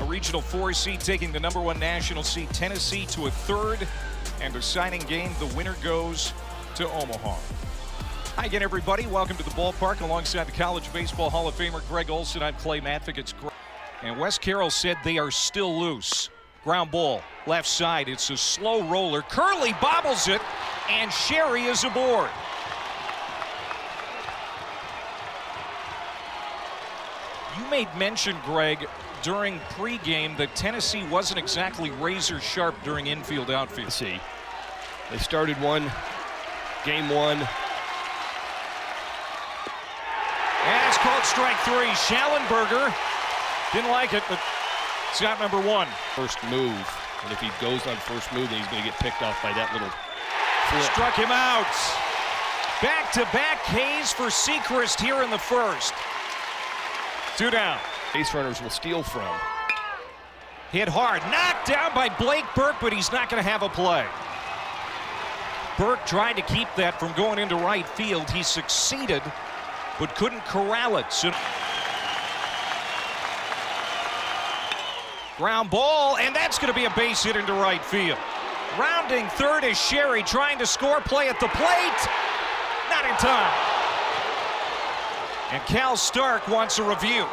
A Regional 4 seed taking the #1 national seed Tennessee to a 3rd and deciding game. The winner goes to Omaha. Hi again, everybody. Welcome to the ballpark alongside the College Baseball Hall of Famer Greg Olson. I'm Clay Matvick. It's Greg. And Wes Carroll said they are still loose. Ground ball, left side. It's a slow roller. Curley bobbles it, and Sherry is aboard. You made mention, Greg, during pregame that Tennessee wasn't exactly razor sharp during infield outfield. See, they started game one. And it's called strike 3. Schallenberger didn't like it, but it's got #1. First move, and if he goes on first move, then he's going to get picked off by that little flip. Struck him out. Back-to-back Ks for Sechrist here in the first. 2 down. Base runners will steal from. Hit hard, knocked down by Blake Burke, but he's not going to have a play. Burke tried to keep that from going into right field. He succeeded, but couldn't corral it. So ground ball, and that's going to be a base hit into right field. Rounding third is Sherry, trying to score, play at the plate. Not in time. And Cal Stark wants a review.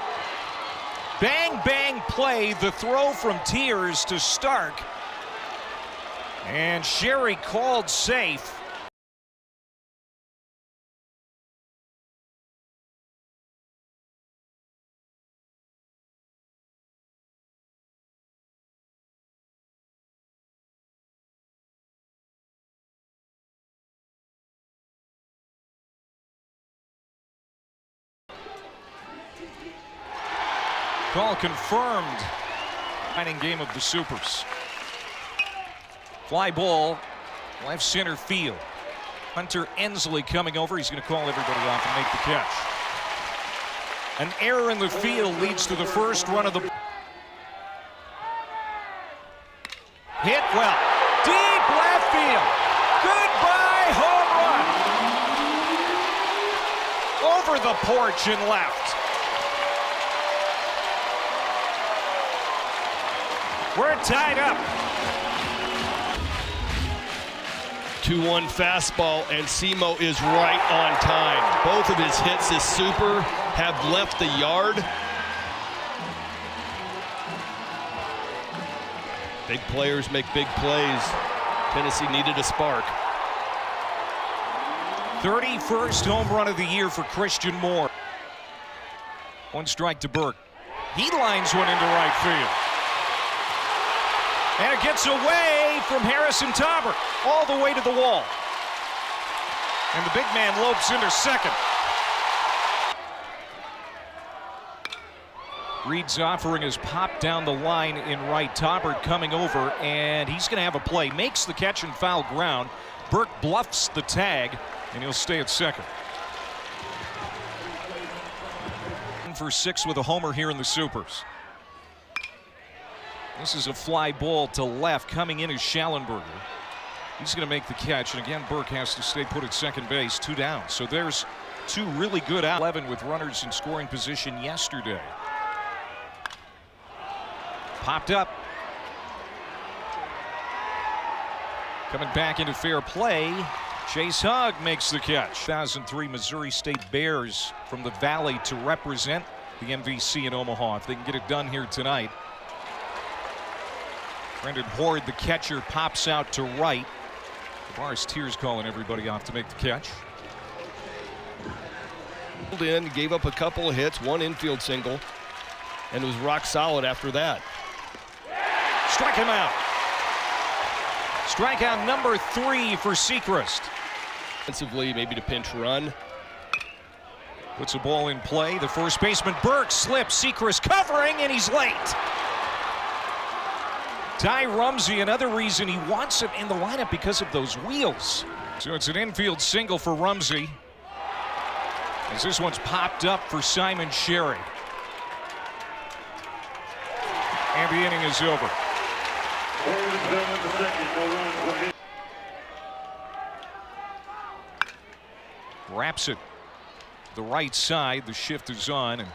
Bang, bang play, the throw from Tears to Stark. And Sherry called safe. Call confirmed. Final game of the Supers. Fly ball, left center field. Hunter Ensley coming over. He's going to call everybody off and make the catch. An error in the field leads to the first run of the hit well. Deep left field. Goodbye home run. Over the porch and left. We're tied up. 2-1 fastball, and Simo is right on time. Both of his hits this super have left the yard. Big players make big plays. Tennessee needed a spark. 31st home run of the year for Christian Moore. 1 strike to Burke. He lines one into right field. And it gets away from Harrison Tauber, all the way to the wall. And the big man lopes into second. Reed's offering his pop down the line in right. Tauber coming over, and he's going to have a play. Makes the catch and foul ground. Burke bluffs the tag, and he'll stay at second. 1 for 6 with a homer here in the Supers. This is a fly ball to left. Coming in is Schallenberger. He's going to make the catch, and again Burke has to stay put at second base. 2 down. So there's 2 really good out. 11 with runners in scoring position yesterday. Popped up. Coming back into fair play. Chase Hugg makes the catch. 2003 Missouri State Bears from the Valley to represent the MVC in Omaha. If they can get it done here tonight. Brendan Horde, the catcher, pops out to right. Tavares Tears calling everybody off to make the catch. Pulled in, gave up a couple of hits, 1 infield single, and was rock solid after that. Strike him out. Strikeout number 3 for Sechrist. Defensively, maybe to pinch run. Puts a ball in play. The first baseman Burke slips. Sechrist covering, and he's late. Ty Rumsey, another reason he wants it in the lineup because of those wheels. So it's an infield single for Rumsey, as this one's popped up for Simon Sherry. And the inning is over. Wraps it the right side. The shift is on, and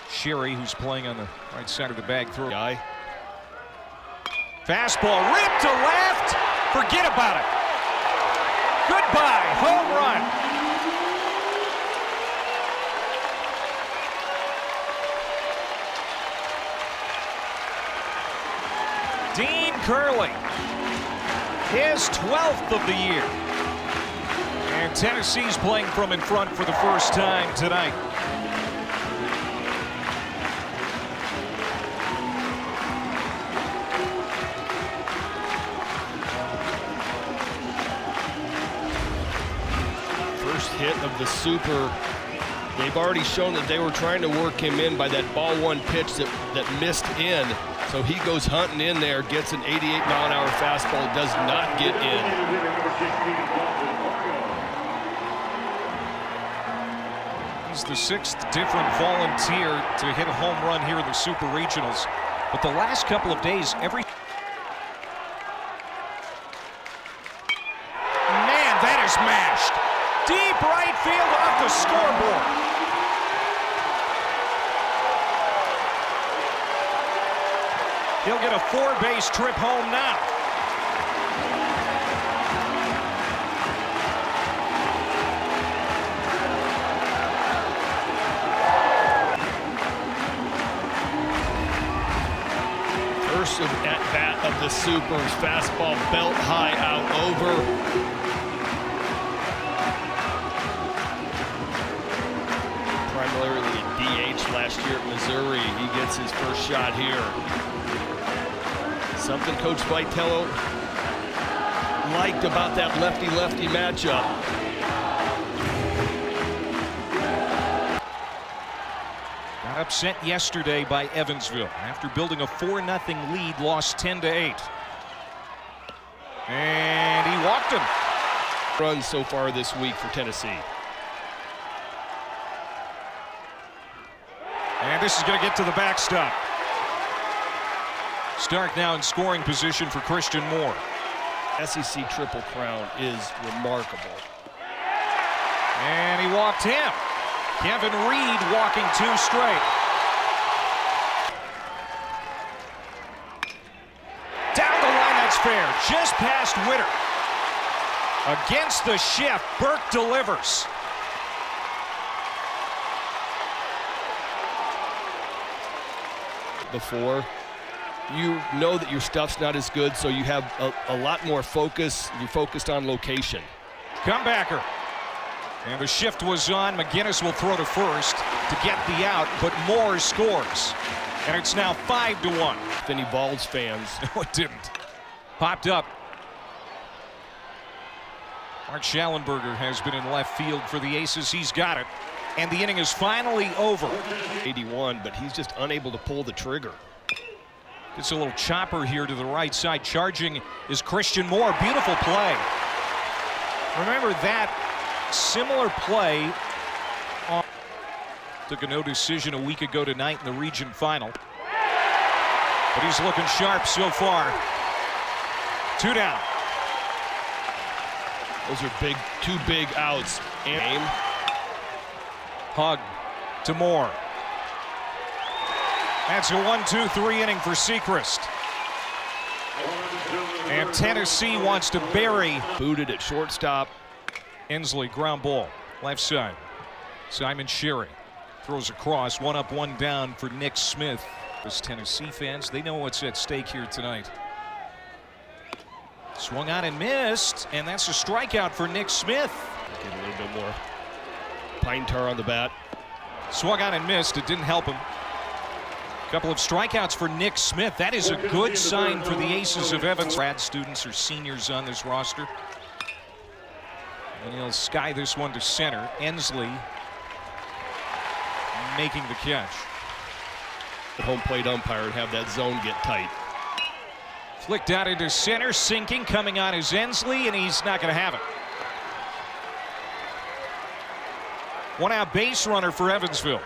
Sherry, who's playing on the right side of the bag, throw. Guy. Fastball ripped to left. Forget about it. Goodbye. Home run. Dean Curley, his 12th of the year. And Tennessee's playing from in front for the first time tonight. First hit of the Super. They've already shown that they were trying to work him in by that ball one pitch that missed in. So he goes hunting in there, gets an 88-mile-an-hour fastball, does not get in. He's the 6th different volunteer to hit a home run here in the Super Regionals. But the last couple of days, Man, that is mashed. Deep right field off the scoreboard. He'll get a 4-base trip home now. First at-bat of the Supers. Fastball belt high out over. Primarily DH last year at Missouri. He gets his first shot here. Something Coach Vitello liked about that lefty-lefty matchup. Got upset yesterday by Evansville after building a 4-0 lead, lost 10-8. And he walked him. Runs so far this week for Tennessee. And this is going to get to the backstop. Stark now in scoring position for Christian Moore. SEC Triple Crown is remarkable. And he walked him. Kevin Reed walking 2 straight. Down the line, that's fair. Just past Witter. Against the shift, Burke delivers. Before. You know that your stuff's not as good, so you have a lot more focus. You're focused on location. Comebacker. And the shift was on. McGinnis will throw to first to get the out, but Moore scores. And it's now 5-1. If any Vols fans. No, it didn't. Popped up. Mark Schallenberger has been in left field for the Aces. He's got it. And the inning is finally over. 81, but he's just unable to pull the trigger. It's a little chopper here to the right side. Charging is Christian Moore. Beautiful play. Remember that similar play took a no decision a week ago tonight in the region final. But he's looking sharp so far. 2 down. Those are big, 2 big outs. Aim. Hug to Moore. That's a 1-2-3 inning for Sechrist. And Tennessee wants to bury. Booted at shortstop. Inslee, ground ball, left side. Simon Sherry throws across, 1 up, 1 down for Nick Smith. As Tennessee fans, they know what's at stake here tonight. Swung on and missed, and that's a strikeout for Nick Smith. Get a little bit more pine tar on the bat. Swung on and missed, it didn't help him. Couple of strikeouts for Nick Smith. That is a good sign for the Aces of Evansville. Grad students or seniors on this roster. And he'll sky this one to center. Inslee making the catch. The home plate umpire and have that zone get tight. Flicked out into center, sinking, coming on is Inslee, and he's not going to have it. 1 out base runner for Evansville.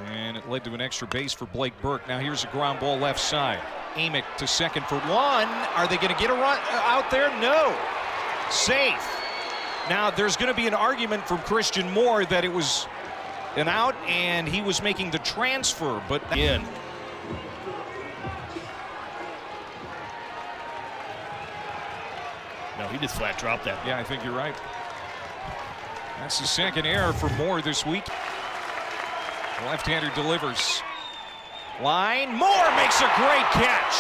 And it led to an extra base for Blake Burke. Now here's a ground ball left side. Amick to second for 1. Are they going to get a run out there? No. Safe. Now there's going to be an argument from Christian Moore that it was and out, and he was making the transfer, but in. No, he just flat dropped that. Yeah, I think you're right. That's the second error for Moore this week. The left-hander delivers. Line. Moore makes a great catch.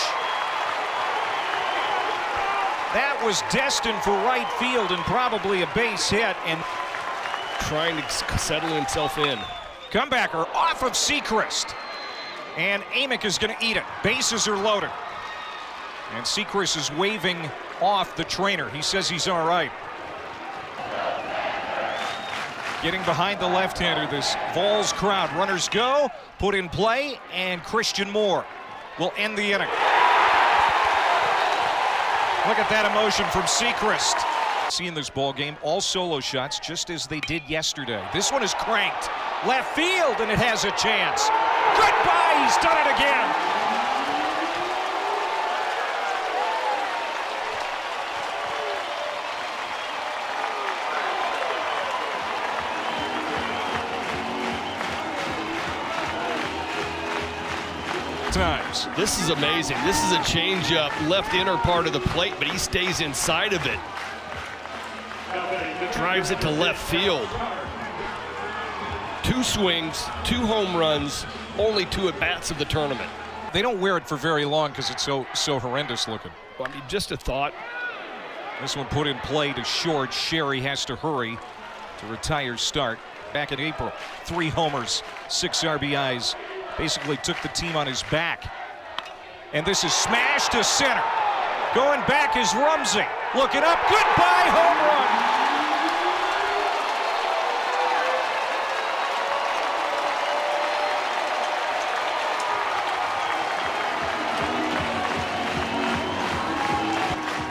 That was destined for right field and probably a base hit. And trying to settle himself in. Comebacker off of Sechrist. And Amick is going to eat it. Bases are loaded. And Sechrist is waving off the trainer. He says he's all right. Getting behind the left-hander, this Vols crowd. Runners go, put in play, and Christian Moore will end the inning. Look at that emotion from Sechrist. Seeing this ball game, all solo shots, just as they did yesterday. This one is cranked. Left field, and it has a chance. Goodbye, he's done it again. Times. This is amazing. This is a changeup, left inner part of the plate, but he stays inside of it. Drives it to left field. 2 swings, 2 home runs, only 2 at-bats of the tournament. They don't wear it for very long because it's so horrendous looking. Well, I mean, just a thought. This one put in play to short. Sherry has to hurry to retire start. Back in April, 3 homers, 6 RBIs. Basically took the team on his back. And this is smashed to center. Going back is Rumsey. Looking up, goodbye, home run.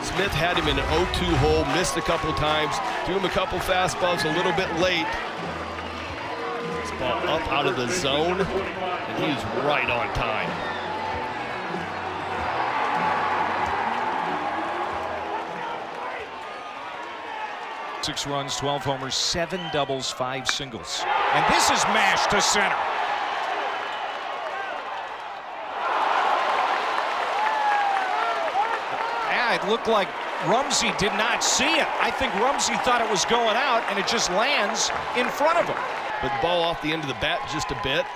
Smith had him in an 0-2 hole, missed a couple times, threw him a couple fastballs a little bit late. This ball up out of the zone, and he's right on time. Six runs, 12 homers, 7 doubles, 5 singles. And this is mashed to center. Yeah, it looked like Rumsey did not see it. I think Rumsey thought it was going out, and it just lands in front of him. But the ball off the end of the bat just a bit.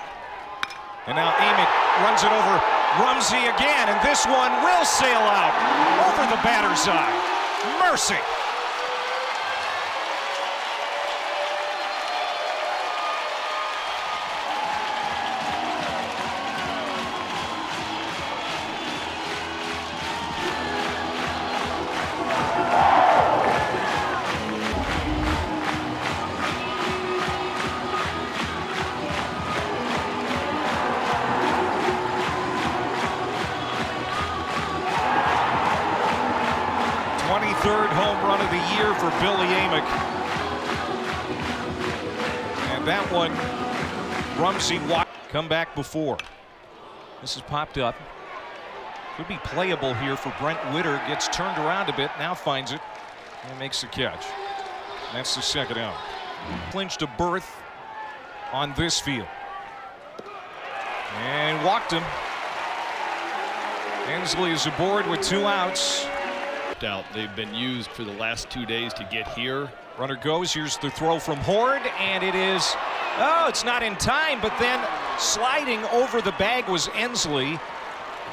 And now Amick runs it over Rumsey again, and this one will sail out over the batter's eye. Mercy. Third home run of the year for Billy Amick. And that one, Rumsey come back before. This is popped up. Could be playable here for Brent Witter. Gets turned around a bit, now finds it, and makes the catch. And that's the second out. Clinched a berth on this field. And walked him. Hensley is aboard with 2 outs. Out. They've been used for the last 2 days to get here. Runner goes. Here's the throw from Horde, and it is, oh, it's not in time, but then sliding over the bag was Hensley. And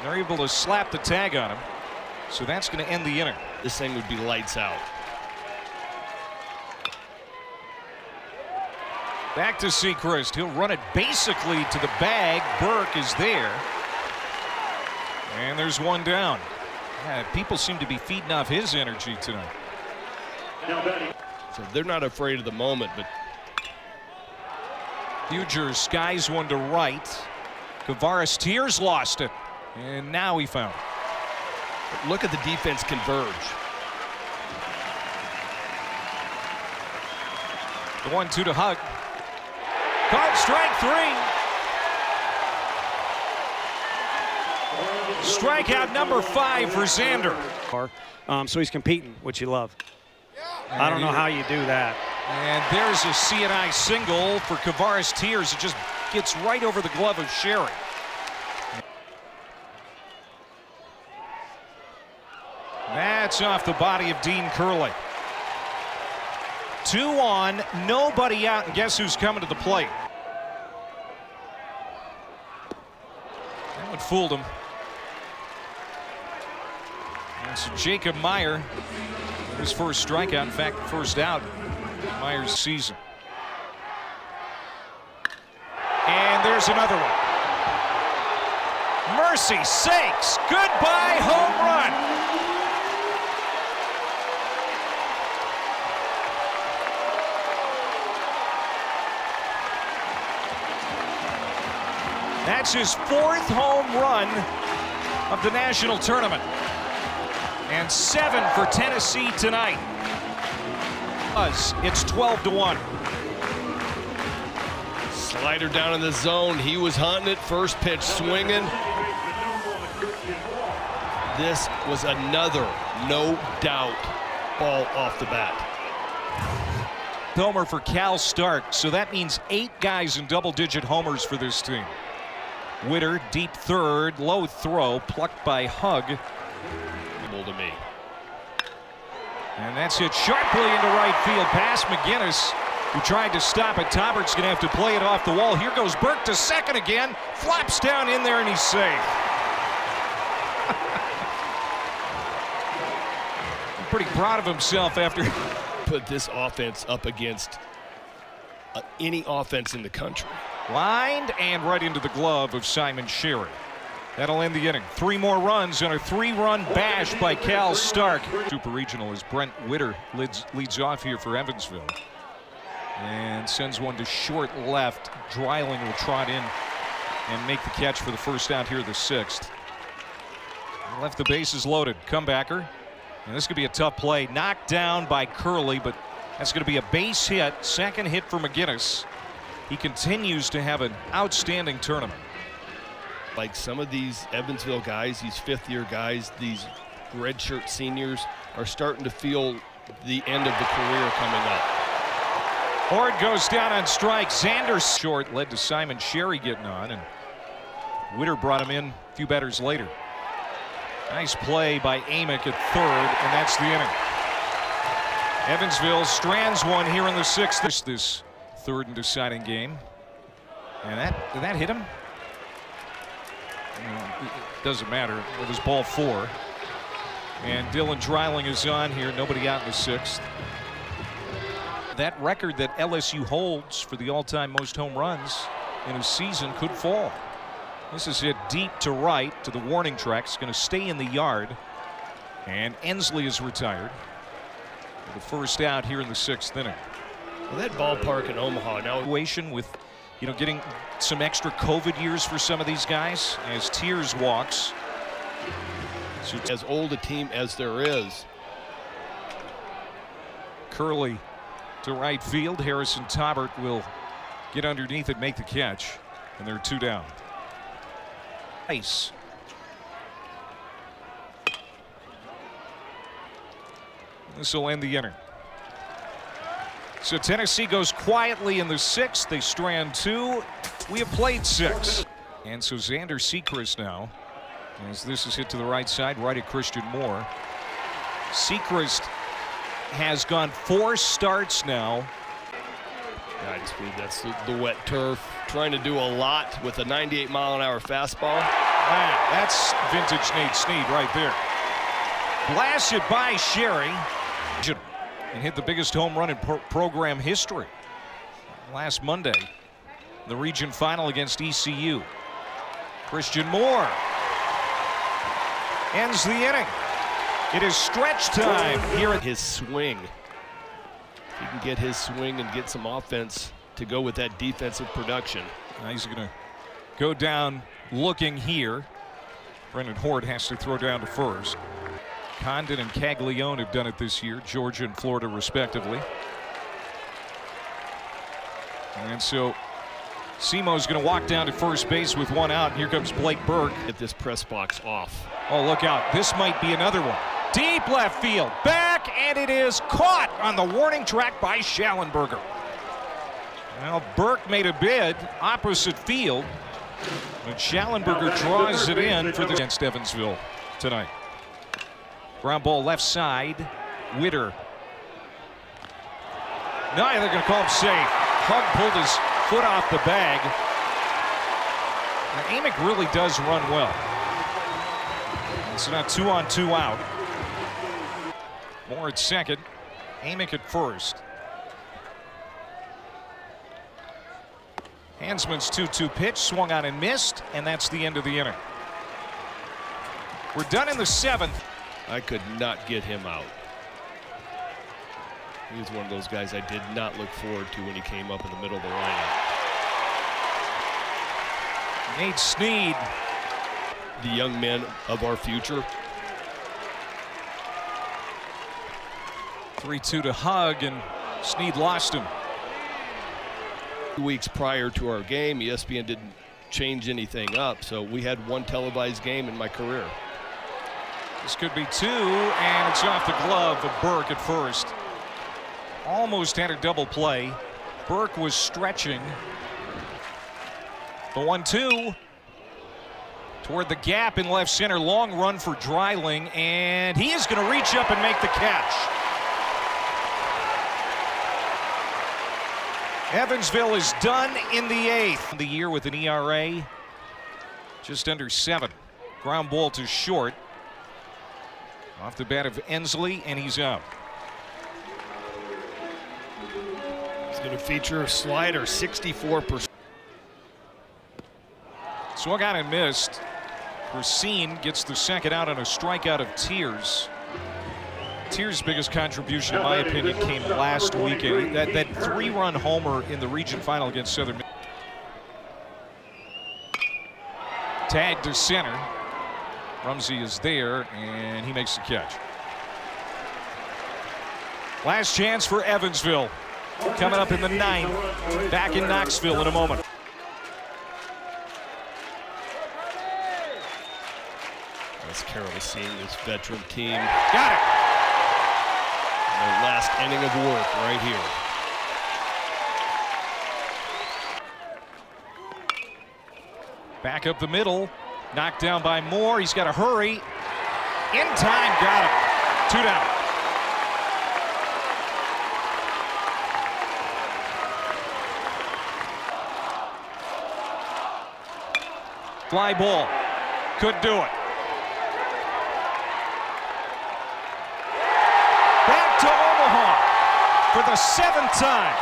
they're able to slap the tag on him. So that's going to end the inning. This thing would be lights out. Back to Sechrist. He'll run it basically to the bag. Burke is there. And there's one down. Yeah, people seem to be feeding off his energy tonight. So they're not afraid of the moment, but Fuger skies one to right. Kavaris Tears lost it, and now he found it. Look at the defense converge. The 1-2 to Hug. Called strike 3. Strikeout number 5 for Xander. So he's competing, which you love. I don't know how you do that. And there's a CNI single for Kavaris Tears. It just gets right over the glove of Sherry. That's off the body of Dean Curley. 2 on, nobody out, and guess who's coming to the plate? That one fooled him. That's Jacob Meyer. His first strikeout, in fact, first out Meyer's season. And there's another one. Mercy sakes, goodbye home run. That's his 4th home run of the national tournament. And 7 for Tennessee tonight. It's 12-1. Slider down in the zone. He was hunting it. First pitch swinging. This was another, no doubt, ball off the bat. Homer for Cal Stark. So that means 8 guys in double-digit homers for this team. Witter, deep third, low throw, plucked by Hug. To me. And that's hit sharply into right field past McGinnis, who tried to stop it. Taubert's going to have to play it off the wall. Here goes Burke to second again. Flops down in there, and he's safe. Pretty proud of himself after. Put this offense up against any offense in the country. Lined and right into the glove of Simon Sherry. That'll end the inning. 3 more runs and a 3-run bash by Cal Stark. Super regional as Brent Witter leads off here for Evansville. And sends one to short left. Dreiling will trot in and make the catch for the first out here, the 6th. Left the bases loaded. Comebacker. And this could be a tough play. Knocked down by Curley, but that's going to be a base hit. 2nd hit for McGinnis. He continues to have an outstanding tournament. Like some of these Evansville guys, these 5th-year guys, these redshirt seniors are starting to feel the end of the career coming up. Horde goes down on strike. Xander short led to Simon Sherry getting on, and Witter brought him in a few batters later. Nice play by Amick at 3rd, and that's the inning. Evansville strands one here in the 6th. This 3rd and deciding game. And did that hit him? It doesn't matter. It was ball 4. And Dylan Dreiling is on here. Nobody out in the 6th. That record that LSU holds for the all-time most home runs in a season could fall. This is hit deep to right to the warning track. It's going to stay in the yard. And Ensley is retired. The first out here in the 6th inning. Well, that ballpark in Omaha now. With, getting some extra COVID years for some of these guys as Tears walks. So as old a team as there is. Curley to right field. Harrison Taubert will get underneath it, make the catch, and they're 2 down. Nice. This will end the inning. So Tennessee goes quietly in the 6th. They strand 2. We have played 6. And so Xander Sechrist now, as this is hit to the right side, right at Christian Moore. Sechrist has gone 4 starts now. Nice speed. That's the wet turf. Trying to do a lot with a 98-mile-an-hour fastball. Ah, that's vintage Nate Snead right there. Blasted by Sherry. And hit the biggest home run in program history last Monday, the region final against ECU. Christian Moore ends the inning. It is stretch time here at his swing. He can get his swing and get some offense to go with that defensive production. Now he's going to go down looking here. Brendan Horde has to throw down to first. Condon and Caglione have done it this year, Georgia and Florida respectively. And so Simo's going to walk down to first base with 1 out. And here comes Blake Burke. Get this press box off. Oh, look out. This might be another one. Deep left field. Back, and it is caught on the warning track by Schallenberger. Well, Burke made a bid opposite field, but Schallenberger draws it in for the against Evansville tonight. Ground ball left side. Witter. No, they're going to call him safe. Hug pulled his foot off the bag. Now, Amick really does run well. So now 2 on 2 out. Moore at second. Amick at first. Hansman's 2-2 pitch swung on and missed, and that's the end of the inning. We're done in the 7th. I could not get him out. He was one of those guys I did not look forward to when he came up in the middle of the lineup. Nate Snead. The young men of our future. 3-2 to Hug, and Snead lost him. 2 weeks prior to our game, ESPN didn't change anything up, so we had one televised game in my career. This could be 2, and it's off the glove of Burke at first. Almost had a double play. Burke was stretching. The 1-2 toward the gap in left center. Long run for Dreiling, and he is going to reach up and make the catch. Evansville is done in the 8th. The year with an ERA just under 7. Ground ball to short. Off the bat of Ensley, and he's out. He's going to feature a slider, 64%. Swung on and missed. Racine gets the second out on a strikeout of Tears. Tears' biggest contribution, in my opinion, came last weekend. That 3-run homer in the region final against Southern. Tag to center. Rumsey is there, and he makes the catch. Last chance for Evansville. Coming up in the 9th. Back in Knoxville in a moment. As Carroll is seeing this veteran team. Got it. Their last inning of work right here. Back up the middle. Knocked down by Moore. He's got to hurry. In time. Got him. 2 down. Fly ball. Could do it. Back to Omaha for the 7th time.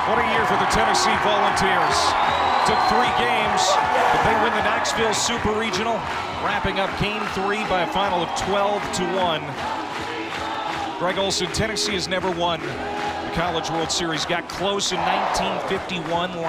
What a year for the Tennessee Volunteers. Took 3 games, but they win the Knoxville Super Regional, wrapping up Game 3 by a final of 12-1. Greg Olson, Tennessee has never won the College World Series. Got close in 1951.